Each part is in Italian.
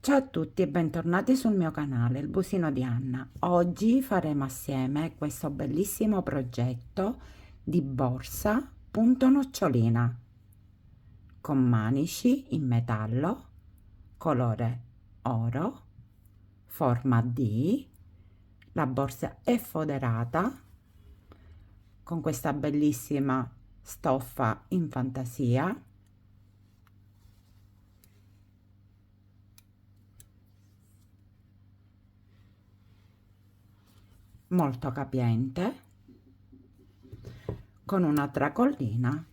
Ciao a tutti e bentornati sul mio canale, il Busino di Anna. Oggi faremo assieme questo bellissimo progetto di borsa punto nocciolina con manici in metallo, colore oro, forma D. La borsa è foderata con questa bellissima stoffa in fantasia, molto capiente, con una tracollina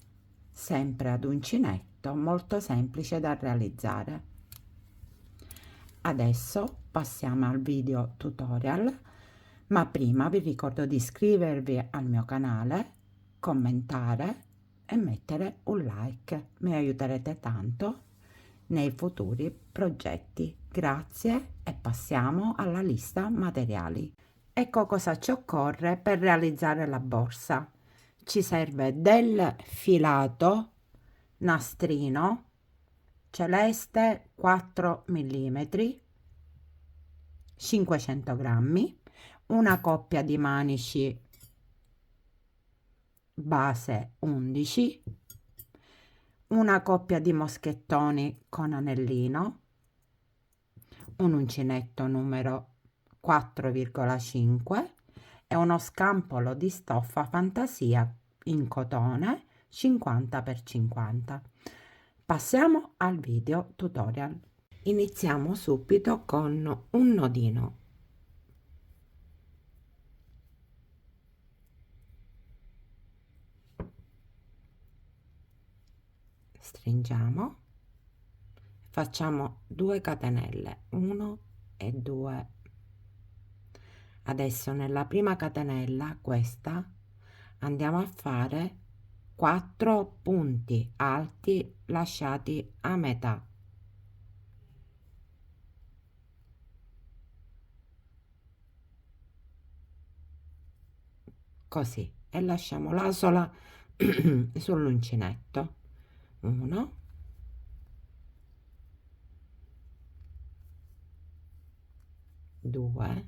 sempre ad uncinetto, molto semplice da realizzare. Adesso passiamo al video tutorial, ma prima vi ricordo di iscrivervi al mio canale, commentare e mettere un like, mi aiuterete tanto nei futuri progetti. Grazie e passiamo alla lista materiali. Ecco cosa ci occorre per realizzare la borsa. Ci serve del filato nastrino celeste 4 mm, 500 grammi, una coppia di manici base 11, una coppia di moschettoni con anellino, un uncinetto numero 4,5 e uno scampolo di stoffa fantasia in cotone 50 x 50. Passiamo al video tutorial. Iniziamo subito con un nodino. Stringiamo, facciamo 2 catenelle, 1 e 2. Adesso nella prima catenella, questa, andiamo a fare 4 punti alti lasciati a metà. Così, e lasciamo l'asola sull'uncinetto. 1, 2,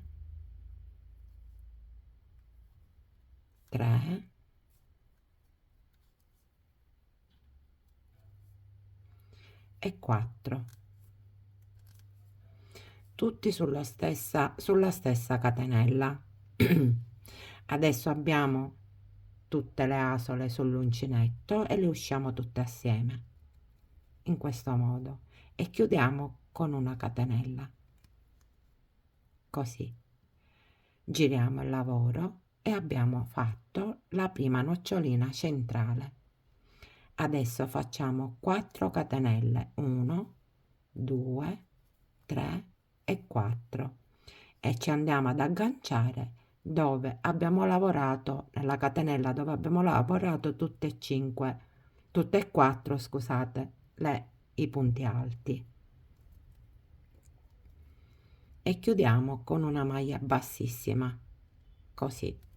3, 4, tutti sulla stessa catenella. Adesso abbiamo tutte le asole sull'uncinetto e le usciamo tutte assieme in questo modo e chiudiamo con una catenella. Così giriamo il lavoro e abbiamo fatto la prima nocciolina centrale. Adesso facciamo 4 catenelle, 1, 2, 3 e 4 e ci andiamo ad agganciare dove abbiamo lavorato, nella catenella dove abbiamo lavorato tutte e 5, tutte e 4, scusate, i punti alti, e chiudiamo con una maglia bassissima. Così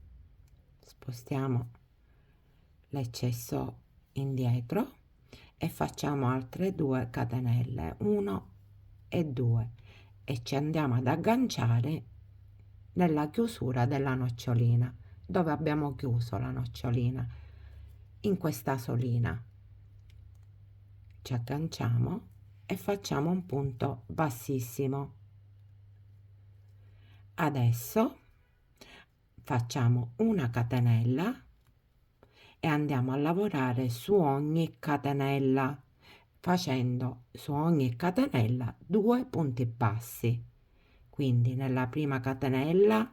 spostiamo l'eccesso indietro e facciamo altre 2 catenelle, 1 e 2, e ci andiamo ad agganciare nella chiusura della nocciolina dove abbiamo chiuso la nocciolina. In questa solina ci agganciamo e facciamo un punto bassissimo. Adesso facciamo una catenella e andiamo a lavorare su ogni catenella, facendo su ogni catenella 2 punti bassi. Quindi nella prima catenella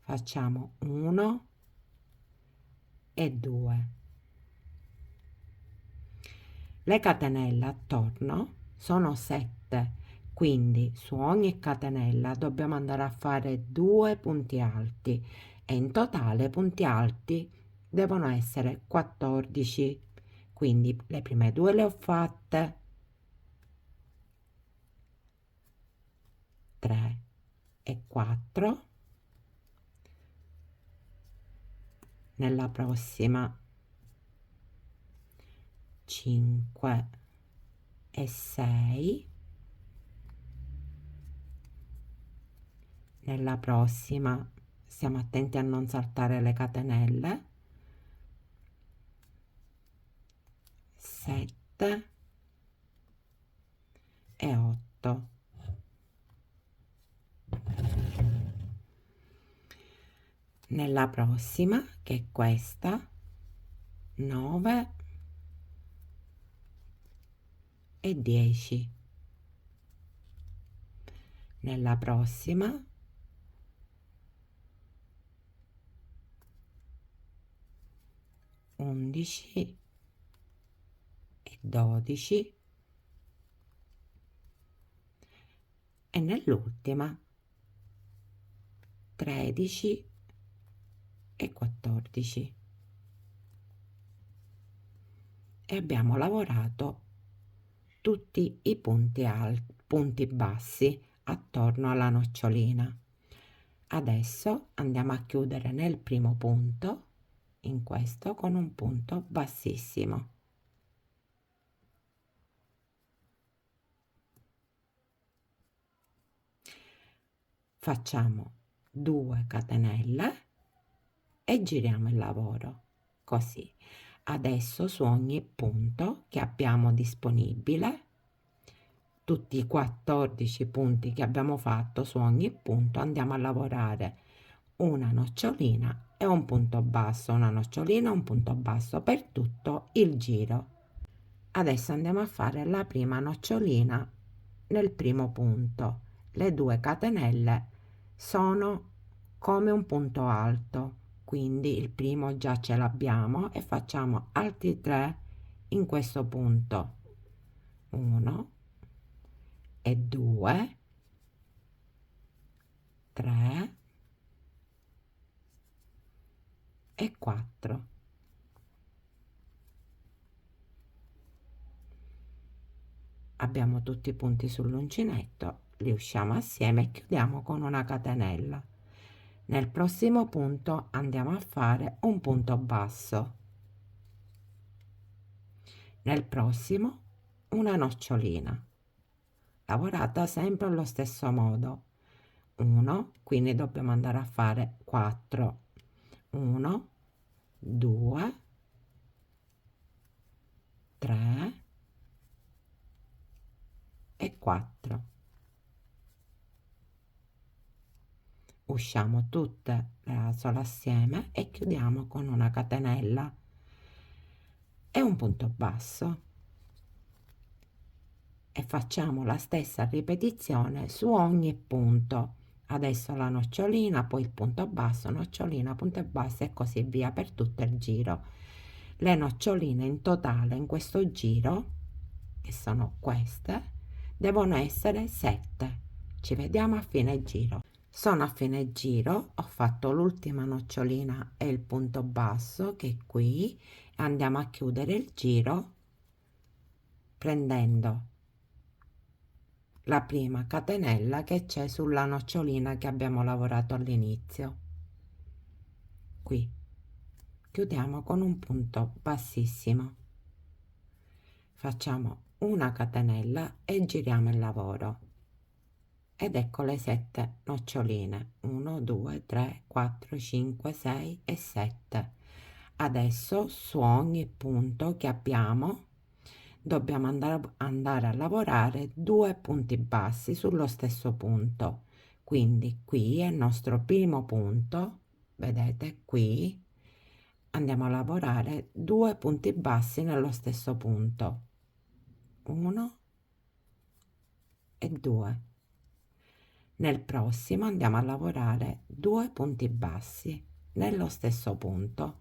facciamo 1 e 2. Le catenelle attorno sono 7, quindi su ogni catenella dobbiamo andare a fare 2 punti alti e in totale punti alti devono essere 14. Quindi le prime 2 le ho fatte, 3 e 4. Nella prossima 5 e 6, Nella prossima stiamo attenti a non saltare le catenelle. 7 e 8. Nella prossima, che è questa, 9 e 10. Nella prossima 11 e 12 e nell'ultima 13 e 14. E abbiamo lavorato tutti i punti bassi attorno alla nocciolina. Adesso andiamo a chiudere nel primo punto, in questo, con un punto bassissimo. Facciamo 2 catenelle e giriamo il lavoro così. Adesso su ogni punto che abbiamo disponibile, tutti i 14 punti che abbiamo fatto, su ogni punto andiamo a lavorare una nocciolina e un punto basso, una nocciolina e un punto basso per tutto il giro. Adesso andiamo a fare la prima nocciolina nel primo punto. Le 2 catenelle sono come un punto alto, quindi il primo già ce l'abbiamo e facciamo altri 3 in questo punto. 1 e 2, 3 e 4. Abbiamo tutti i punti sull'uncinetto, li usciamo assieme e chiudiamo con una catenella. Nel prossimo punto andiamo a fare un punto basso. Nel prossimo una nocciolina, lavorata sempre allo stesso modo. 1, quindi dobbiamo andare a fare 4. 1, 2, 3 e 4. Usciamo tutte le asole assieme e chiudiamo con una catenella e un punto basso e facciamo la stessa ripetizione su ogni punto. Adesso la nocciolina, poi il punto basso, nocciolina, punto basso e così via per tutto il giro. Le noccioline in totale in questo giro, che sono queste, devono essere 7. Ci vediamo a fine giro. Sono a fine giro, ho fatto l'ultima nocciolina e il punto basso che è qui, e andiamo a chiudere il giro prendendo la prima catenella che c'è sulla nocciolina che abbiamo lavorato all'inizio. Qui chiudiamo con un punto bassissimo, facciamo una catenella e giriamo il lavoro ed ecco le 7 noccioline, 1 2 3 4 5 6 e 7. Adesso su ogni punto che abbiamo dobbiamo andare a lavorare 2 punti bassi sullo stesso punto, quindi qui è il nostro primo punto, vedete qui andiamo a lavorare 2 punti bassi nello stesso punto, 1 e 2. Nel prossimo andiamo a lavorare 2 punti bassi nello stesso punto.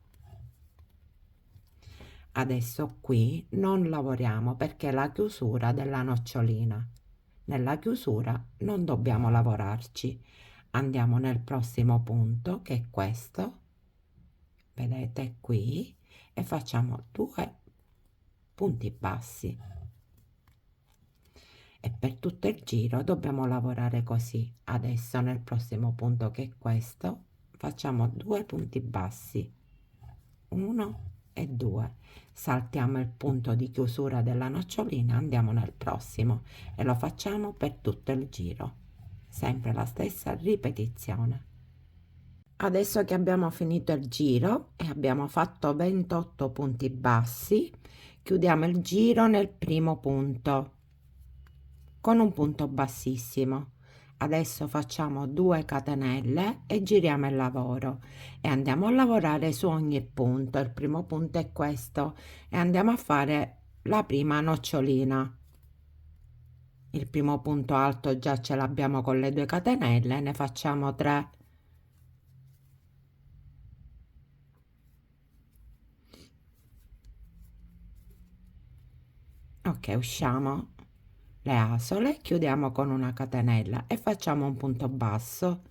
Adesso qui non lavoriamo perché è la chiusura della nocciolina. Nella chiusura non dobbiamo lavorarci. Andiamo nel prossimo punto che è questo, vedete qui, e facciamo 2 punti bassi. E per tutto il giro dobbiamo lavorare così. Adesso nel prossimo punto che è questo facciamo 2 punti bassi, 1 e 2, saltiamo il punto di chiusura della nocciolina, andiamo nel prossimo e lo facciamo per tutto il giro. sempre la stessa ripetizione. Adesso che abbiamo finito il giro e abbiamo fatto 28 punti bassi, chiudiamo il giro nel primo punto con un punto bassissimo. Adesso facciamo 2 catenelle e giriamo il lavoro e andiamo a lavorare su ogni punto. Il primo punto è questo e andiamo a fare la prima nocciolina. Il primo punto alto già ce l'abbiamo con le 2 catenelle, ne facciamo 3. Ok, usciamo le asole, chiudiamo con una catenella e facciamo un punto basso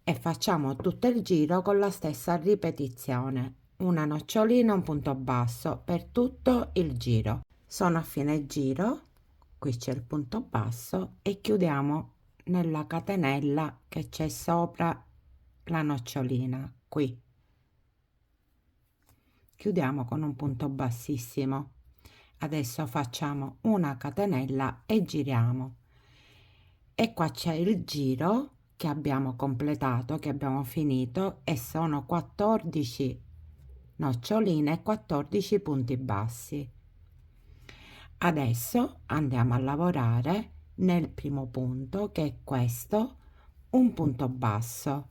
e facciamo tutto il giro con la stessa ripetizione, una nocciolina, un punto basso per tutto il giro. Sono a fine giro, qui c'è il punto basso e chiudiamo nella catenella che c'è sopra la nocciolina, qui chiudiamo con un punto bassissimo. Adesso facciamo una catenella e giriamo e qua c'è il giro che abbiamo completato, che abbiamo finito, e sono 14 noccioline e 14 punti bassi. Adesso andiamo a lavorare nel primo punto, che è questo, un punto basso,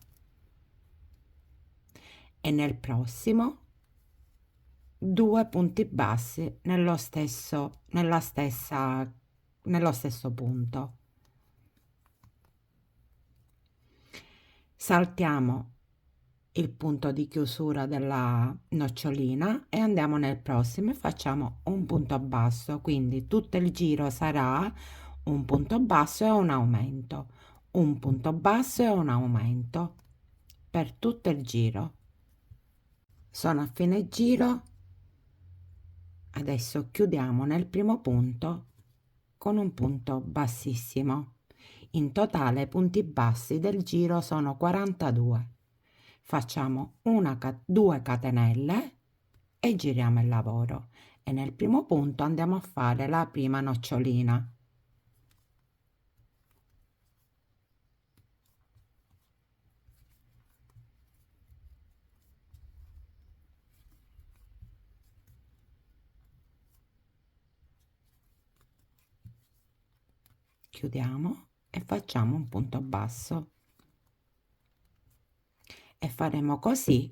e nel prossimo 2 punti bassi nello stesso punto. Saltiamo il punto di chiusura della nocciolina e andiamo nel prossimo e facciamo un punto basso, quindi tutto il giro sarà un punto basso e un aumento, un punto basso e un aumento per tutto il giro. Sono a fine giro. Adesso chiudiamo nel primo punto con un punto bassissimo. In totale punti bassi del giro sono 42. Facciamo 2 catenelle e giriamo il lavoro e nel primo punto andiamo a fare la prima nocciolina. Chiudiamo e facciamo un punto basso e faremo così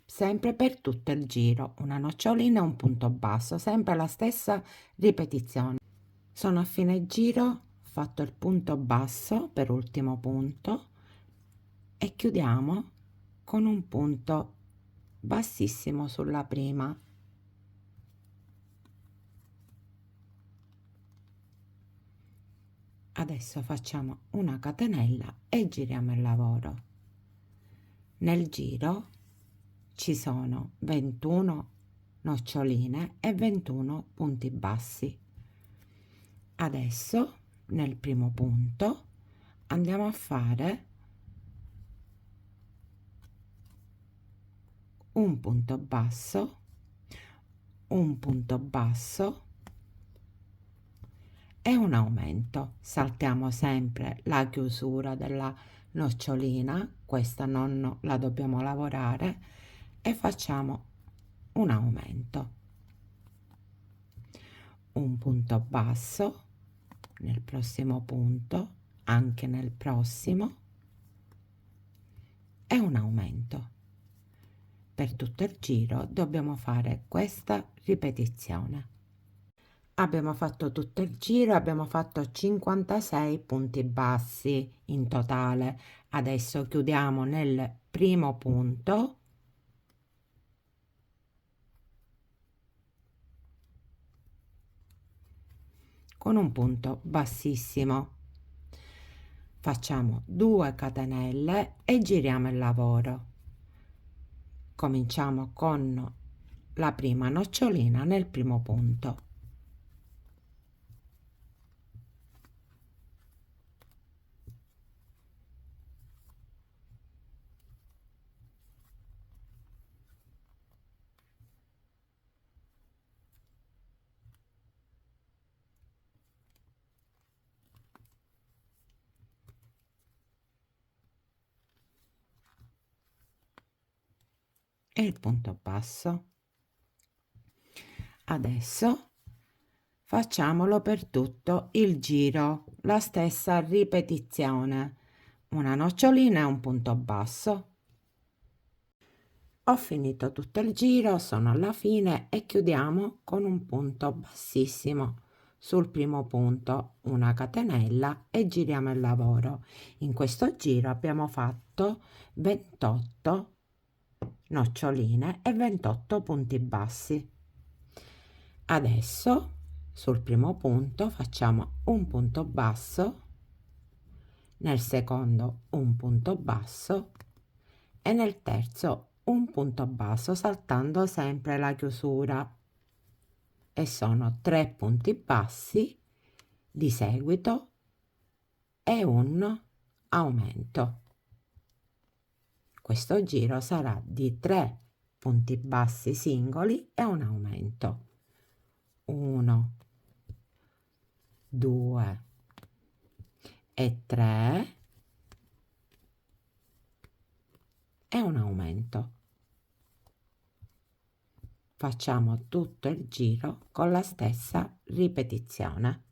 sempre per tutto il giro, una nocciolina e un punto basso, sempre la stessa ripetizione. Sono a fine giro, ho fatto il punto basso per ultimo punto e chiudiamo con un punto bassissimo sulla prima. Adesso facciamo una catenella e giriamo il lavoro. Nel giro ci sono 21 noccioline e 21 punti bassi. Adesso nel primo punto andiamo a fare un punto basso, un punto basso e un aumento. Saltiamo sempre la chiusura della nocciolina, questa non la dobbiamo lavorare, e facciamo un aumento, un punto basso nel prossimo punto, anche nel prossimo, e un aumento. Per tutto il giro dobbiamo fare questa ripetizione. Abbiamo fatto tutto il giro, abbiamo fatto 56 punti bassi in totale. Adesso chiudiamo nel primo punto con un punto bassissimo. Facciamo 2 catenelle e giriamo il lavoro. Cominciamo con la prima nocciolina nel primo punto. e il punto basso. Adesso facciamolo per tutto il giro, la stessa ripetizione, una nocciolina e un punto basso. Ho finito tutto il giro, sono alla fine e chiudiamo con un punto bassissimo. Sul primo punto una catenella e giriamo il lavoro. In questo giro abbiamo fatto 28 noccioline e 28 punti bassi. Adesso sul primo punto facciamo un punto basso, nel secondo un punto basso e nel terzo un punto basso, saltando sempre la chiusura, e sono 3 punti bassi di seguito e un aumento. Questo giro sarà di 3 punti bassi singoli e un aumento. 1, 2 e 3 e un aumento. Facciamo tutto il giro con la stessa ripetizione.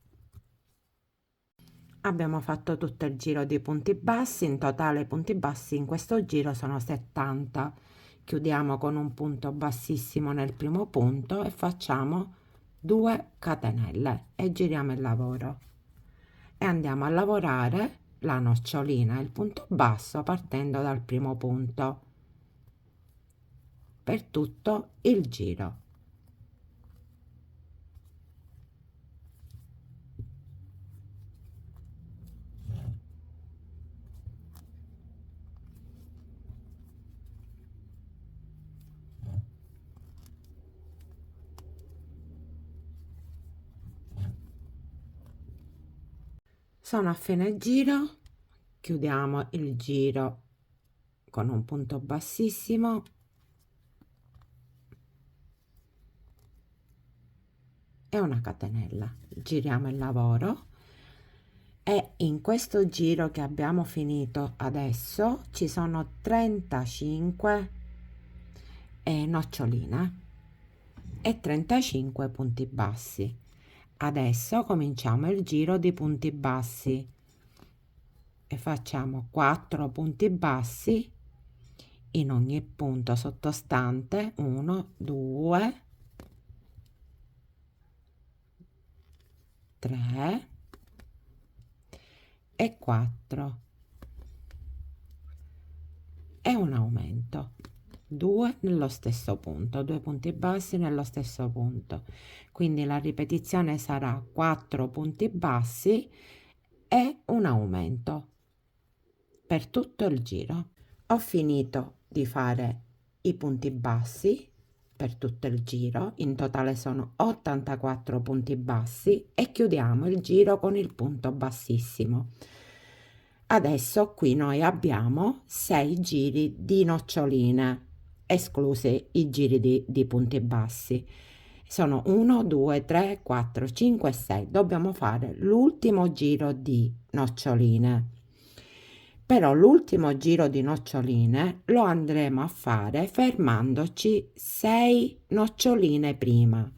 Abbiamo fatto tutto il giro di punti bassi, in totale i punti bassi in questo giro sono 70. Chiudiamo con un punto bassissimo nel primo punto e facciamo 2 catenelle e giriamo il lavoro e andiamo a lavorare la nocciolina e il punto basso partendo dal primo punto per tutto il giro. Sono a fine giro, chiudiamo il giro con un punto bassissimo e una catenella, giriamo il lavoro e in questo giro che abbiamo finito adesso ci sono 35 noccioline e 35 punti bassi. Adesso cominciamo il giro di punti bassi e facciamo 4 punti bassi in ogni punto sottostante, 1, 2, 3 e 4 e un aumento, 2 nello stesso punto, 2 punti bassi nello stesso punto, quindi la ripetizione sarà 4 punti bassi e un aumento per tutto il giro. Ho finito di fare i punti bassi per tutto il giro, in totale sono 84 punti bassi e chiudiamo il giro con il punto bassissimo. Adesso qui noi abbiamo 6 giri di noccioline, esclusi i giri di punti bassi. Sono 1, 2, 3, 4, 5 e 6. Dobbiamo fare l'ultimo giro di noccioline. Però l'ultimo giro di noccioline lo andremo a fare fermandoci 6 noccioline prima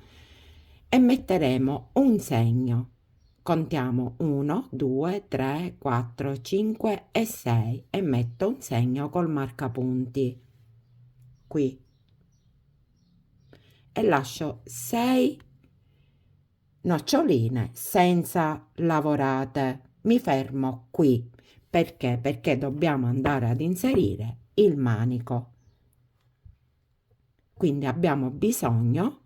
e metteremo un segno. Contiamo 1, 2, 3, 4, 5 e 6 e metto un segno col marcapunti qui e lascio 6 noccioline senza lavorate. Mi fermo qui perché dobbiamo andare ad inserire il manico, quindi abbiamo bisogno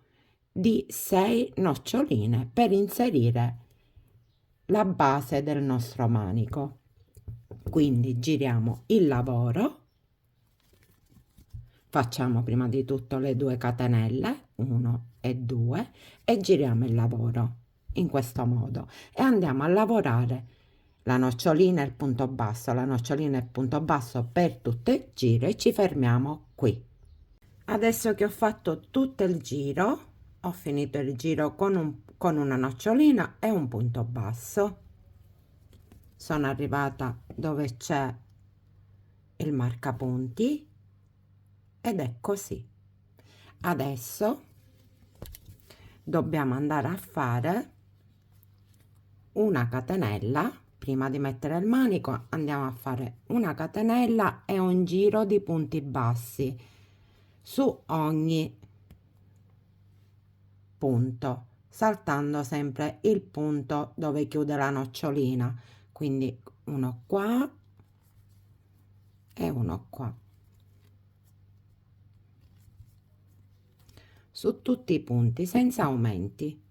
di 6 noccioline per inserire la base del nostro manico. Quindi giriamo il lavoro, facciamo prima di tutto le 2 catenelle, 1 e 2, e giriamo il lavoro in questo modo e andiamo a lavorare la nocciolina e il punto basso, la nocciolina e il punto basso per tutto il giro e ci fermiamo qui. Adesso che ho fatto tutto il giro, ho finito il giro con una nocciolina e un punto basso. Sono arrivata dove c'è il marcapunti ed è così. Adesso dobbiamo andare a fare una catenella. Prima di mettere il manico andiamo a fare una catenella e un giro di punti bassi su ogni punto, saltando sempre il punto dove chiude la nocciolina, quindi uno qua e uno qua, su tutti i punti senza aumenti.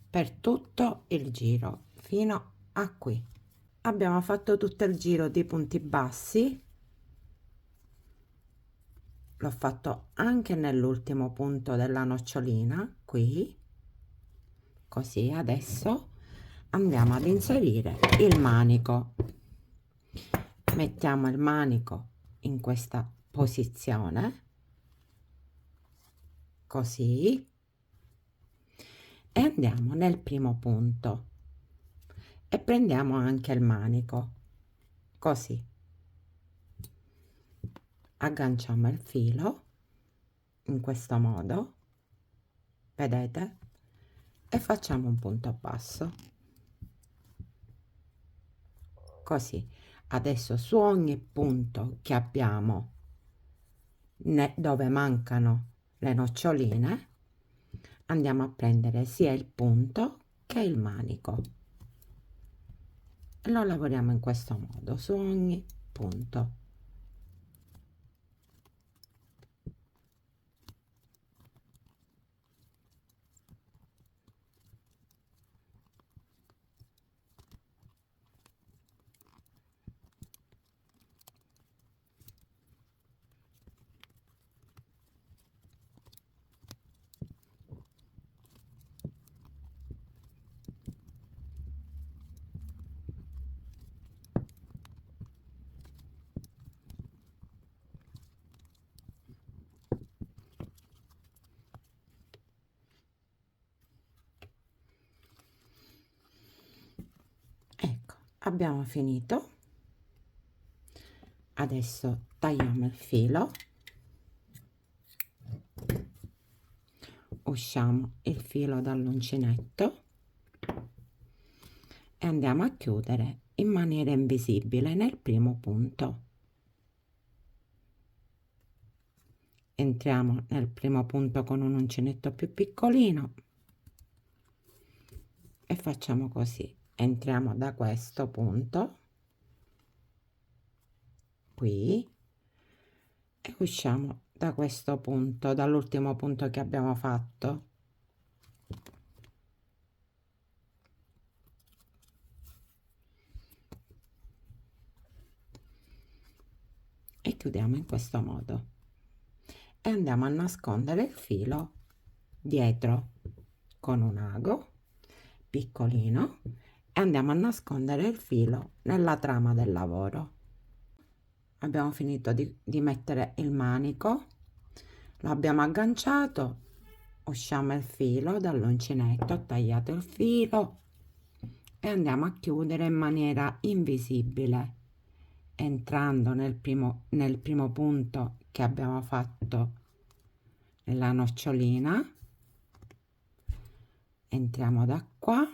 Per tutto il giro fino a qui. Abbiamo fatto tutto il giro di punti bassi, l'ho fatto anche nell'ultimo punto della nocciolina qui, così. Adesso andiamo ad inserire il manico. Mettiamo il manico in questa posizione, così, e andiamo nel primo punto e prendiamo anche il manico, così. Agganciamo il filo in questo modo, vedete, e facciamo un punto basso, così. Adesso su ogni punto che abbiamo dove mancano le noccioline andiamo a prendere sia il punto che il manico e lo lavoriamo in questo modo su ogni punto. Ecco, abbiamo finito. Adesso tagliamo il filo, usciamo il filo dall'uncinetto e andiamo a chiudere in maniera invisibile nel primo punto. Entriamo nel primo punto con un uncinetto più piccolino e facciamo così. Entriamo da questo punto qui e usciamo da questo punto, dall'ultimo punto che abbiamo fatto. E chiudiamo in questo modo e andiamo a nascondere il filo dietro con un ago piccolino e andiamo a nascondere il filo nella trama del lavoro. Abbiamo finito di mettere il manico, l'abbiamo agganciato, usciamo il filo dall'uncinetto, tagliato il filo e andiamo a chiudere in maniera invisibile, entrando nel primo punto che abbiamo fatto nella nocciolina. Entriamo da qua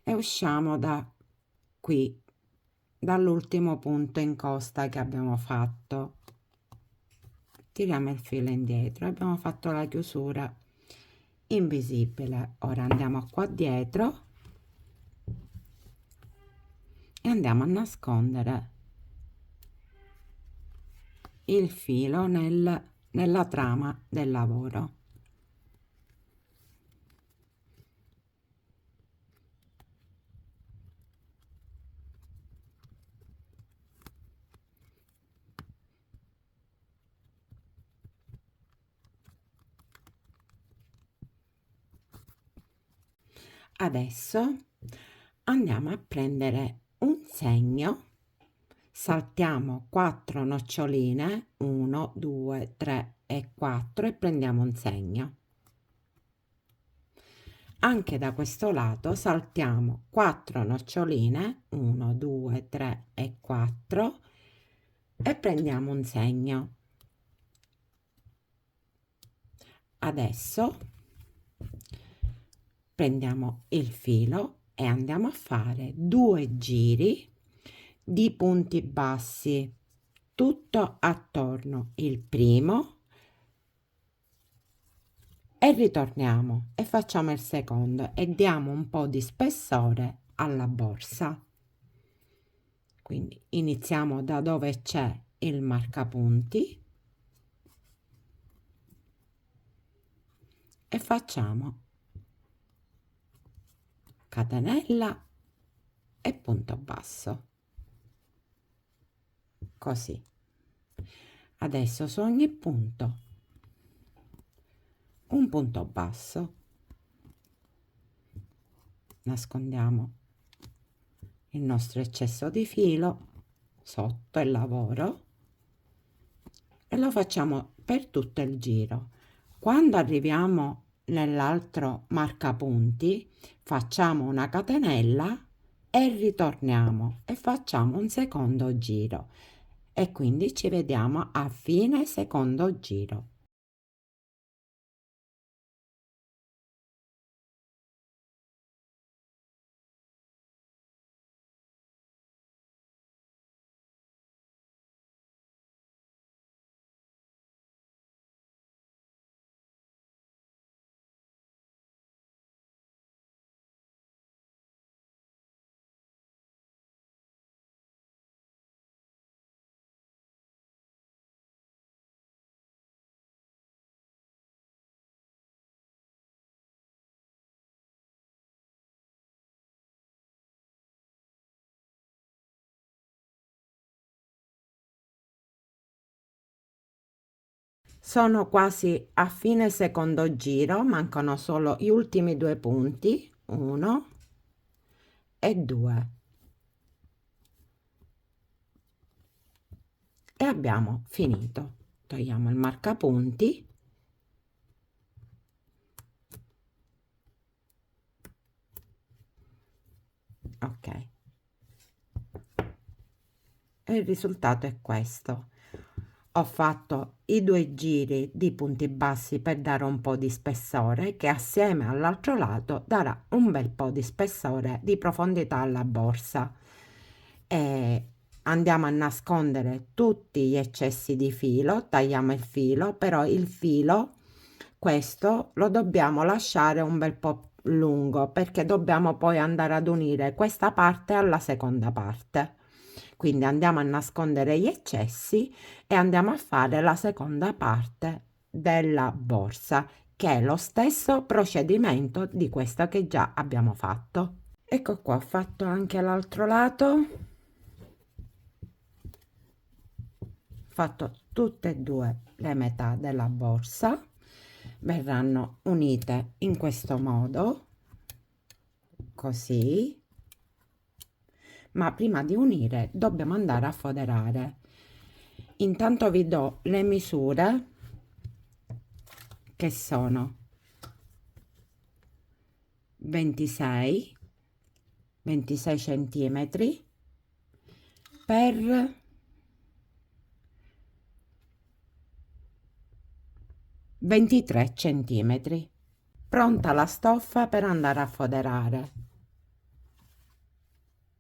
e usciamo da qui, dall'ultimo punto in costa che abbiamo fatto. Tiriamo il filo indietro, abbiamo fatto la chiusura invisibile. Ora andiamo qua dietro e andiamo a nascondere il filo nella trama del lavoro. Adesso andiamo a prendere un segno, saltiamo 4 noccioline, 1 2 3 e 4 e prendiamo un segno. Anche da questo lato saltiamo 4 noccioline, 1 2 3 e 4, e prendiamo un segno. Adesso prendiamo il filo e andiamo a fare 2 giri di punti bassi tutto attorno il primo, e ritorniamo e facciamo il secondo e diamo un po' di spessore alla borsa. Quindi iniziamo da dove c'è il marcapunti e facciamo catenella e punto basso, così. Adesso su ogni punto un punto basso, nascondiamo il nostro eccesso di filo sotto il lavoro e lo facciamo per tutto il giro. Quando arriviamo nell'altro marcapunti facciamo una catenella e ritorniamo e facciamo un secondo giro, e quindi ci vediamo a fine secondo giro. Sono quasi a fine secondo giro, mancano solo gli ultimi 2 punti, 1 e 2, e abbiamo finito. Togliamo il marcapunti ok, e il risultato è questo. Ho fatto i 2 giri di punti bassi per dare un po' di spessore, che assieme all'altro lato darà un bel po' di spessore, di profondità alla borsa. E andiamo a nascondere tutti gli eccessi di filo, tagliamo il filo, però il filo questo lo dobbiamo lasciare un bel po' lungo, perché dobbiamo poi andare ad unire questa parte alla seconda parte. Quindi andiamo a nascondere gli eccessi e andiamo a fare la seconda parte della borsa, che è lo stesso procedimento di questa che già abbiamo fatto. Ecco qua, ho fatto anche l'altro lato, fatto tutte e due le metà della borsa, verranno unite in questo modo, così. Ma prima di unire dobbiamo andare a foderare. Intanto vi do le misure, che sono 26 centimetri per 23 centimetri. Pronta la stoffa per andare a foderare.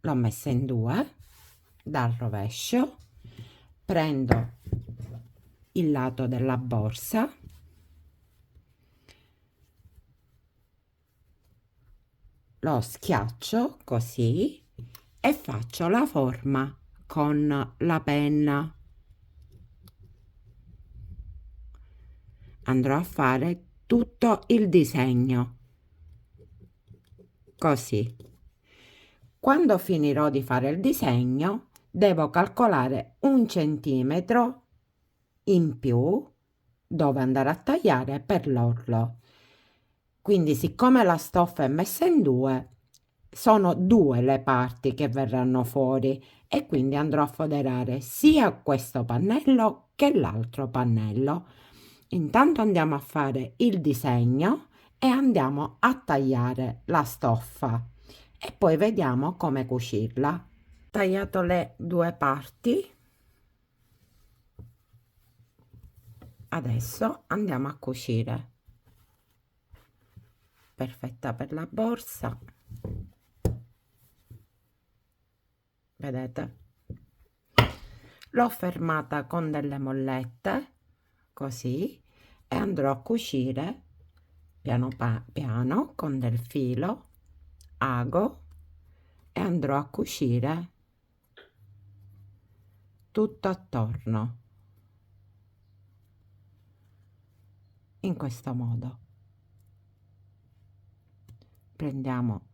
L'ho messa in 2 dal rovescio, prendo il lato della borsa, lo schiaccio così e faccio la forma con la penna. Andrò a fare tutto il disegno così. Quando finirò di fare il disegno devo calcolare 1 centimetro in più dove andare a tagliare per l'orlo. Quindi, siccome la stoffa è messa in 2, sono 2 le parti che verranno fuori, e quindi andrò a foderare sia questo pannello che l'altro pannello. Intanto andiamo a fare il disegno e andiamo a tagliare la stoffa e poi vediamo come cucirla. Tagliato le due parti, adesso andiamo a cucire. Perfetta per la borsa, vedete? L'ho fermata con delle mollette così e andrò a cucire piano piano con del filo ago e andrò a cucire tutto attorno in questo modo. Prendiamo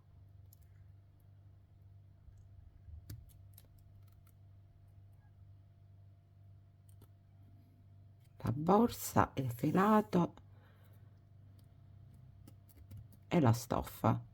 la borsa, il filato e la stoffa.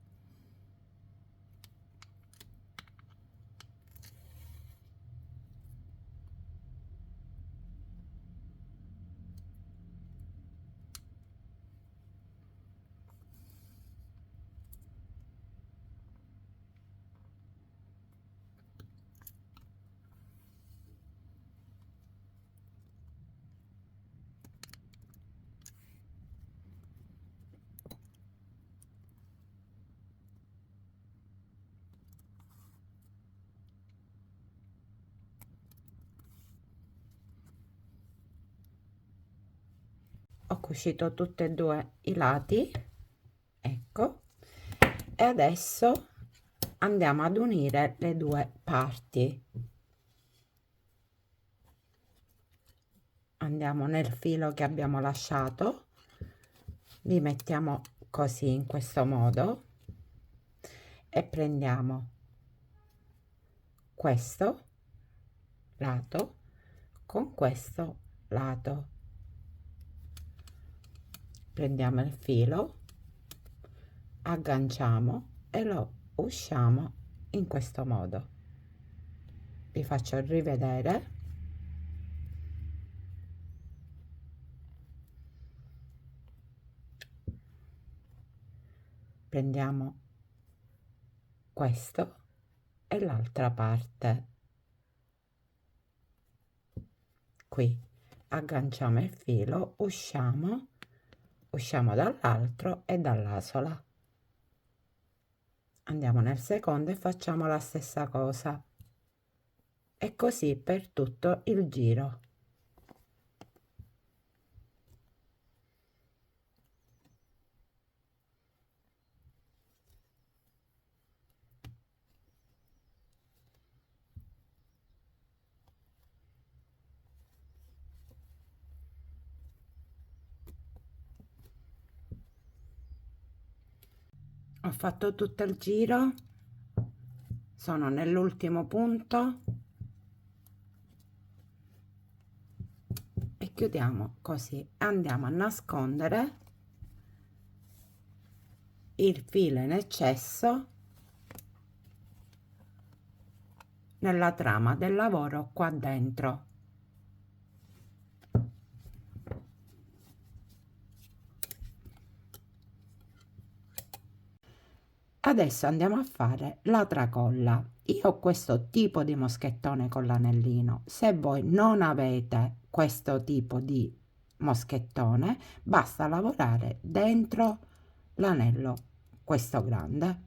Ho cucito tutti e due i lati, ecco, e adesso andiamo ad unire le due parti. Andiamo nel filo che abbiamo lasciato, li mettiamo così in questo modo e prendiamo questo lato con questo lato, prendiamo il filo, agganciamo e lo usciamo in questo modo. Vi faccio rivedere. Prendiamo questo e l'altra parte, qui agganciamo il filo, usciamo dall'altro e dall'asola, andiamo nel secondo e facciamo la stessa cosa e così per tutto il giro. Ho fatto tutto il giro, sono nell'ultimo punto e chiudiamo così. Andiamo a nascondere il filo in eccesso nella trama del lavoro qua dentro. Adesso andiamo a fare la tracolla. Io ho questo tipo di moschettone con l'anellino. Se voi non avete questo tipo di moschettone, basta lavorare dentro l'anello, questo grande.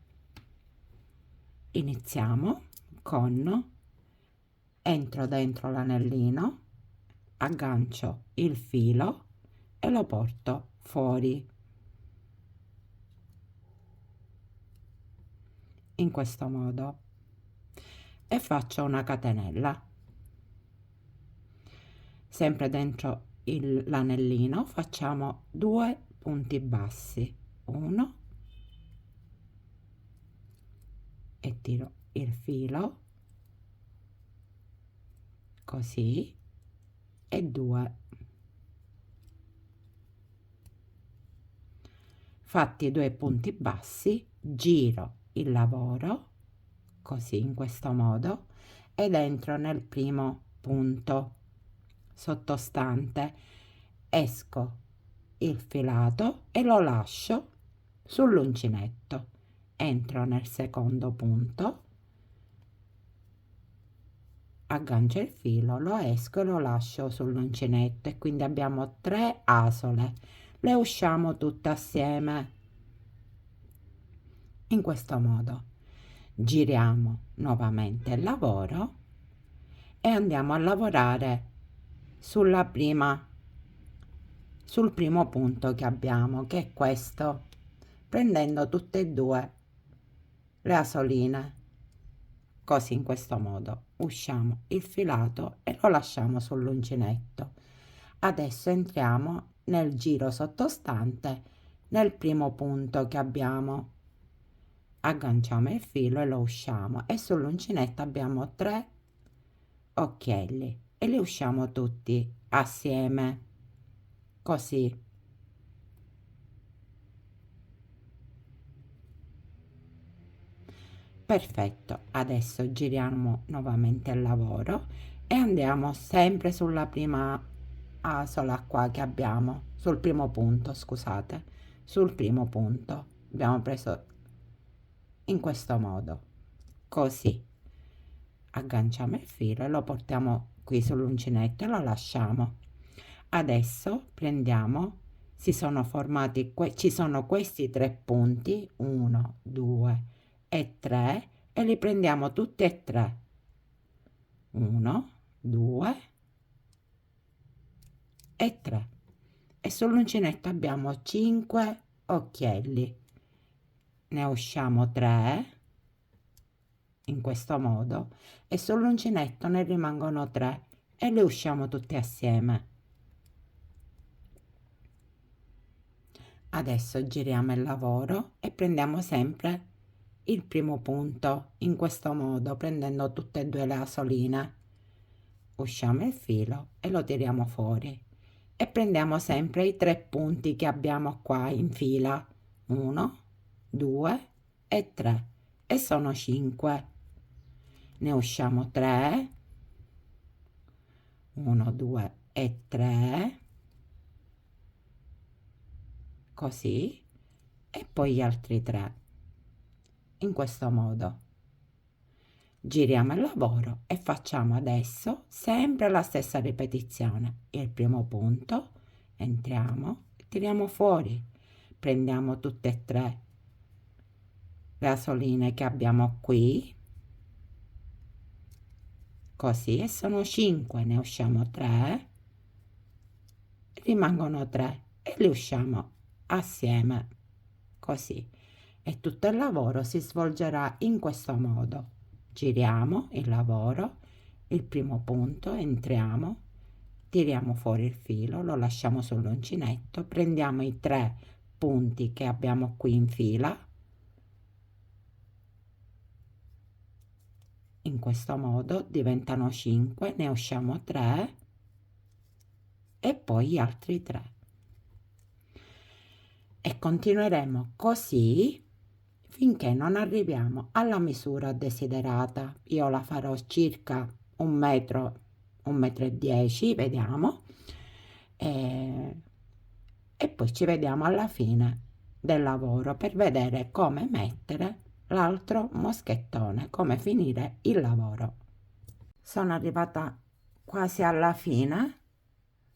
Iniziamo con entro dentro l'anellino, aggancio il filo e lo porto fuori in questo modo e faccio una catenella sempre dentro l'anellino. Facciamo 2 punti bassi, 1 e tiro il filo così e 2. Fatti 2 punti bassi, giro il lavoro così in questo modo ed entro nel primo punto sottostante, esco il filato e lo lascio sull'uncinetto, entro nel secondo punto, aggancio il filo, lo esco e lo lascio sull'uncinetto e quindi abbiamo 3 asole, le usciamo tutte assieme in questo modo. Giriamo nuovamente il lavoro e andiamo a lavorare sul primo punto che abbiamo, che è questo, prendendo tutte e due le asoline, così in questo modo usciamo il filato e lo lasciamo sull'uncinetto. Adesso entriamo nel giro sottostante nel primo punto che abbiamo, agganciamo il filo e lo usciamo e sull'uncinetto abbiamo 3 occhielli e li usciamo tutti assieme, così. Perfetto, adesso giriamo nuovamente il lavoro e andiamo sempre sulla prima asola qua che abbiamo, sul primo punto, scusate, sul primo punto abbiamo preso in questo modo, così. Agganciamo il filo e lo portiamo qui sull'uncinetto e lo lasciamo. Adesso prendiamo, si sono formati, ci sono questi 3 punti, 1, 2 e 3, e li prendiamo tutti e 3. 1, 2 e 3. E sull'uncinetto abbiamo 5 occhielli. Ne usciamo 3 in questo modo e sull'uncinetto ne rimangono 3 e le usciamo tutte assieme. Adesso giriamo il lavoro e prendiamo sempre il primo punto in questo modo, prendendo tutte e due le asoline. Usciamo il filo e lo tiriamo fuori e prendiamo sempre i 3 punti che abbiamo qua in fila, 1, 2 e 3, e sono 5. Ne usciamo 3, 1, 2 e 3, così, e poi gli altri 3 in questo modo. Giriamo il lavoro e facciamo adesso sempre la stessa ripetizione. Il primo punto, entriamo e tiriamo fuori, prendiamo tutte e 3 le asoline che abbiamo qui, così, e sono 5, ne usciamo 3, rimangono 3 e li usciamo assieme, così. E tutto il lavoro si svolgerà in questo modo. Giriamo il lavoro, il primo punto, entriamo, tiriamo fuori il filo, lo lasciamo sull'uncinetto, prendiamo i 3 punti che abbiamo qui in fila, in questo modo diventano 5, ne usciamo 3 e poi gli altri 3. E continueremo così finché non arriviamo alla misura desiderata. Io la farò circa 1 metro e 10, vediamo, e poi ci vediamo alla fine del lavoro per vedere come mettere l'altro moschettone, come finire il lavoro. Sono arrivata quasi alla fine,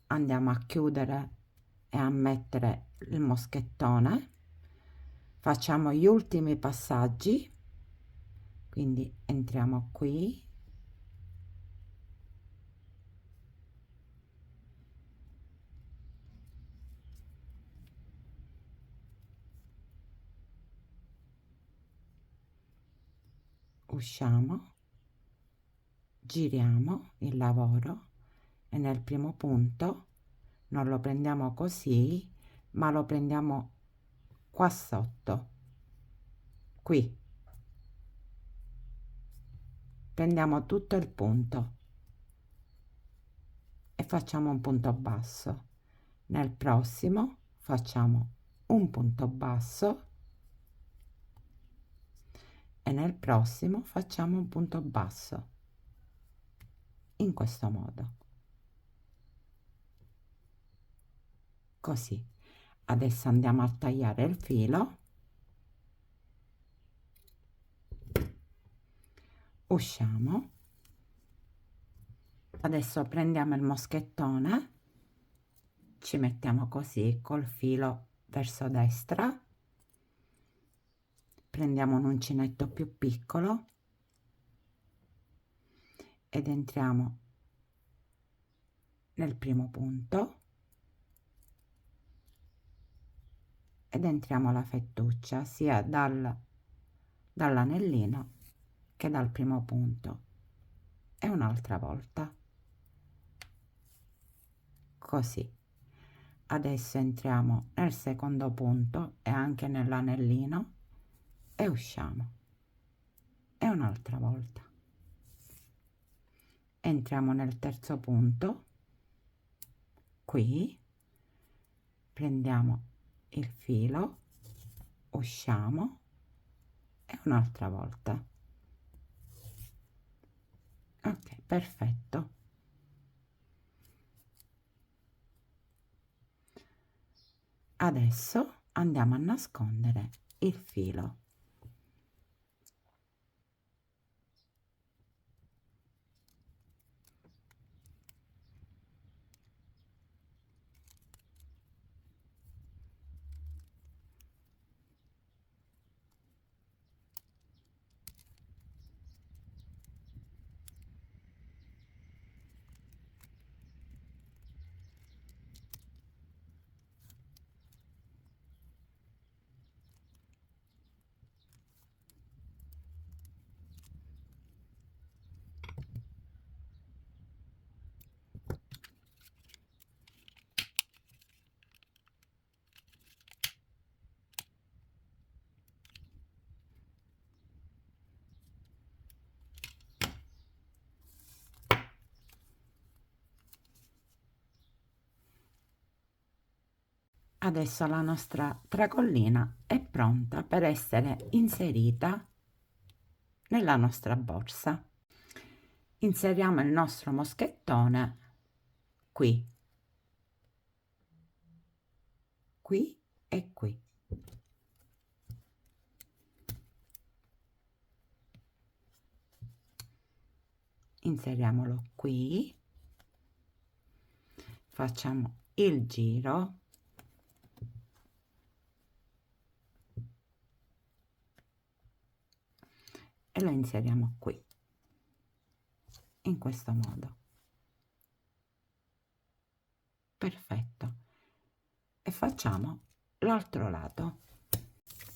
andiamo a chiudere e a mettere il moschettone. Facciamo gli ultimi passaggi, quindi entriamo qui, usciamo, giriamo il lavoro e nel primo punto non lo prendiamo così, ma lo prendiamo qua sotto, qui. Prendiamo tutto il punto e facciamo un punto basso. Nel prossimo facciamo un punto basso e nel prossimo facciamo un punto basso, in questo modo. Così. Adesso andiamo a tagliare il filo usciamo. Adesso prendiamo il moschettone, ci mettiamo così col filo verso destra, prendiamo un uncinetto più piccolo ed entriamo nel primo punto ed entriamo la fettuccia sia dall'anellino che dal primo punto e un'altra volta così. Adesso entriamo nel secondo punto e anche nell'anellino e usciamo e un'altra volta. Entriamo nel terzo punto, qui prendiamo il filo, usciamo e un'altra volta. Ok, perfetto. Adesso andiamo a nascondere il filo. Adesso la nostra tracollina è pronta per essere inserita nella nostra borsa. Inseriamo il nostro moschettone qui, qui e qui. Inseriamolo qui, facciamo il giro e lo inseriamo qui, in questo modo. Perfetto. E facciamo l'altro lato.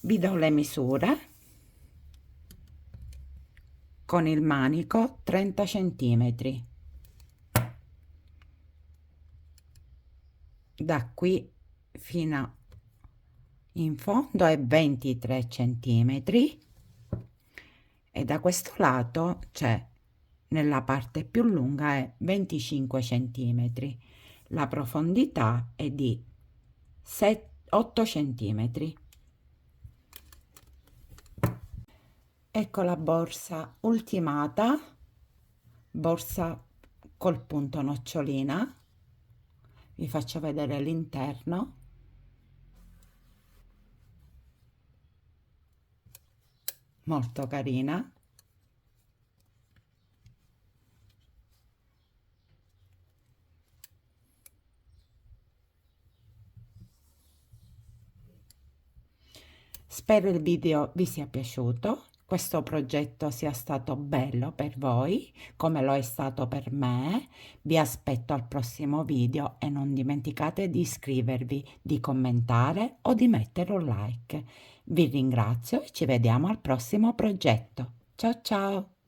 Vi do le misure. Con il manico 30 centimetri. Da qui fino in fondo è 23 centimetri e da questo lato, cioè nella parte più lunga, è 25 centimetri. La profondità è di 8 centimetri. Ecco la borsa ultimata, borsa col punto nocciolina. Vi faccio vedere l'interno. Molto carina. Spero il video vi sia piaciuto, questo progetto sia stato bello per voi, come lo è stato per me. Vi aspetto al prossimo video e non dimenticate di iscrivervi, di commentare o di mettere un like. Vi ringrazio e ci vediamo al prossimo progetto. Ciao ciao!